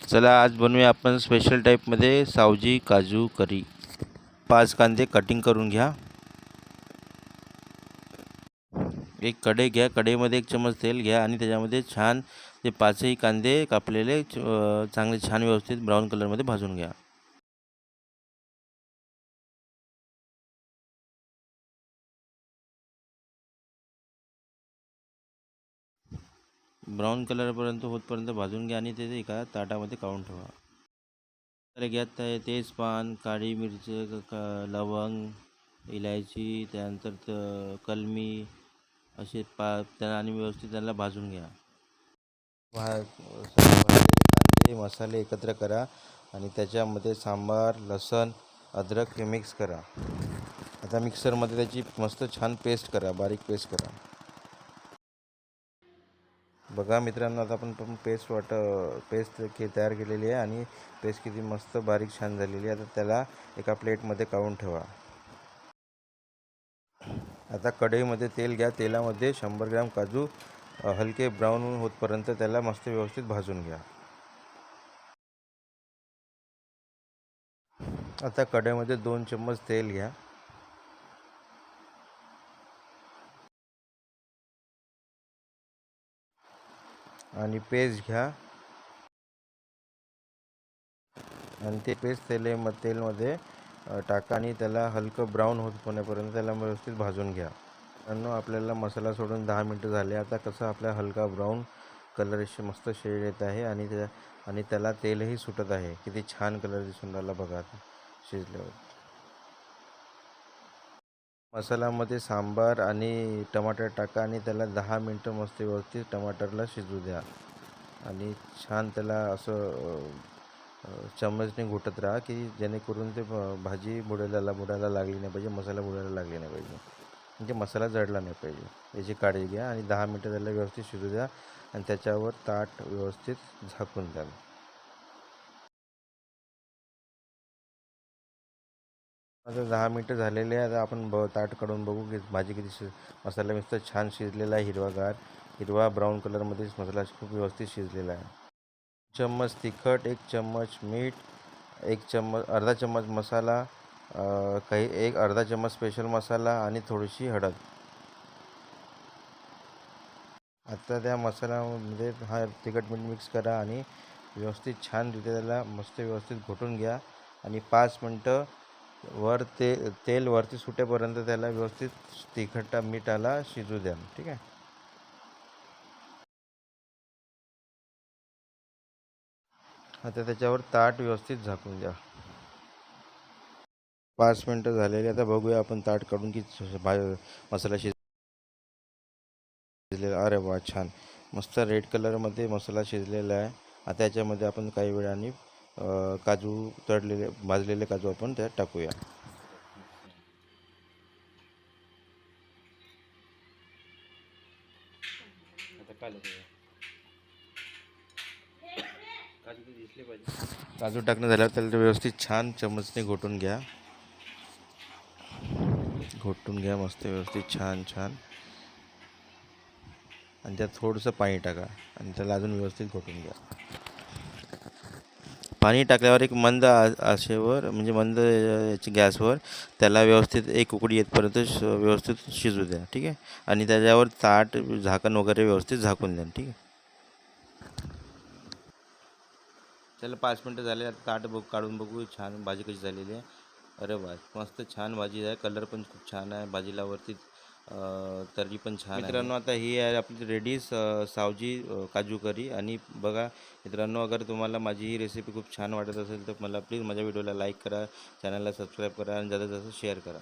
चला आज बनवूया आपण स्पेशल टाईपमध्ये सावजी काजू करी। 5 कांदे कटिंग करून घ्या। एक कढई घ्या, कढईमध्ये 1 चमच तेल घ्या आणि त्याच्यामध्ये छान ते 5ही कांदे कापलेले चांगले छान व्यवस्थित ब्राऊन कलरमध्ये भाजून घ्या। ब्राऊन कलरपर्यंत होतपर्यंत भाजून घ्या आणि ते एका ताटामध्ये काढून ठेवा। तर घ्या तेजपान, काळी मिरची, लवंग, इलायची, त्यानंतर कलमी असे त्यांना आणि व्यवस्थित त्यांना भाजून घ्या। भाजलेले कांदे मसाले एकत्र करा आणि त्याच्यामध्ये सांबार, लसूण, अद्रक हे मिक्स करा। आता मिक्सरमध्ये त्याची मस्त छान पेस्ट करा, बारीक पेस्ट करा। बघा मित्रांनो, आता आपण पेस्ट तयार केलेली आहे आणि पेस्ट किती मस्त बारीक छान झालेली आहे। आता त्याला एका प्लेटमध्ये काढून ठेवा। आता कढईमध्ये तेल घ्या, तेलामध्ये 100 ग्रॅम काजू हलके ब्राऊन होतपर्यंत त्याला मस्त व्यवस्थित भाजून घ्या। आता कढईमध्ये 2 चम्मच तेल घ्या आणि पेस्ट घ्या आणि ते पेस्ट तेलमध्ये टाका आणि त्याला हलकं ब्राऊन होण्यापर्यंत त्याला व्यवस्थित भाजून घ्या। आणि आपल्याला मसाला सोडून 10 मिनिटं झाले। आता कसं आपला हलका ब्राऊन कलर मस्त शेड येत आहे आणि त्याला तेलही सुटत आहे। किती छान कलर दिसून राहिला बघा शिजल्यावर। मसाल्यामध्ये सांबार आणि टमाटर टाका आणि त्याला 10 मिनिटं मस्त व्यवस्थित टमाटरला शिजू द्या आणि छान त्याला असं चम्मचने घोटत राहा की जेणेकरून ते भाजी बुडायला लागली नाही पाहिजे, मसाला बुडायला लागले नाही पाहिजे, म्हणजे मसाला जळला नाही पाहिजे याची काळजी घ्या। आणि 10 मिनिटं त्याला व्यवस्थित शिजू द्या आणि त्याच्यावर ताट व्यवस्थित झाकून द्या। आता 10 मिनिटं झालेले आहे। आता आपण ताट काढून बघू की भाजी किती मसाला मस्त छान शिजलेला आहे, हिरवा ब्राऊन कलरमध्ये मसाला खूप व्यवस्थित शिजलेला आहे। चम्मच तिखट, 1 चम्मच मीठ, अर्धा चम्मच मसाला, अर्धा चम्मच स्पेशल मसाला आणि थोडीशी हळद। आता त्या मसाल्यामध्ये हा तिखट मीठ मिक्स करा आणि व्यवस्थित छान रित्या त्याला मस्त व्यवस्थित घोटून घ्या आणि 5 मिनिटं तेल वरती सुटेपर्यंत त्याला व्यवस्थित तिखट मिठाला शिजू द्या। ठीक आहे। आता त्याच्यावर ताट व्यवस्थित झाकून द्या। 5 मिनिटं झालेली। आता बघूया आपण ताट काढून की मसाला शिजलेला। अरे वा, छान मस्त रेड कलरमध्ये मसाला शिजलेला आहे। आता त्याच्यामध्ये आपण काही वेळाने भाजलेले काजू आपण त्यात टाकूया। काजू टाकणं झाल्यावर त्याला व्यवस्थित छान चमचने घोटून घ्या मस्त व्यवस्थित छान आणि त्यात थोडंसं पाणी टाका आणि त्याला अजून व्यवस्थित घोटून घ्या। पाणी टाकल्यावर एक मंद आचेवर म्हणजे मंद गॅसवर त्याला व्यवस्थित एक उकळी येतपर्यंत व्यवस्थित शिजू द्या। ठीक आहे। आणि त्याच्यावर ताट झाकण वगैरे व्यवस्थित झाकून द्या। ठीक आहे। त्याला 5 मिनिटं झाले। आता ताट काढून बघू छान भाजी कशी झालेली आहे। अरे वा, मस्त छान भाजी आहे, कलर पण खूप छान आहे भाजीला, वरती तर्री पण छान आहे। मित्रांनो, आता ही आहे आपली रेडी सावजी काजू करी। आणि बघा मित्रांनो, अगर तुम्हाला माझी ही रेसिपी खूप छान वाटत असेल तर मला प्लीज माझ्या व्हिडिओला लाईक करा, चॅनलला सबस्क्राईब करा आणि जास्तीत जास्त शेअर करा।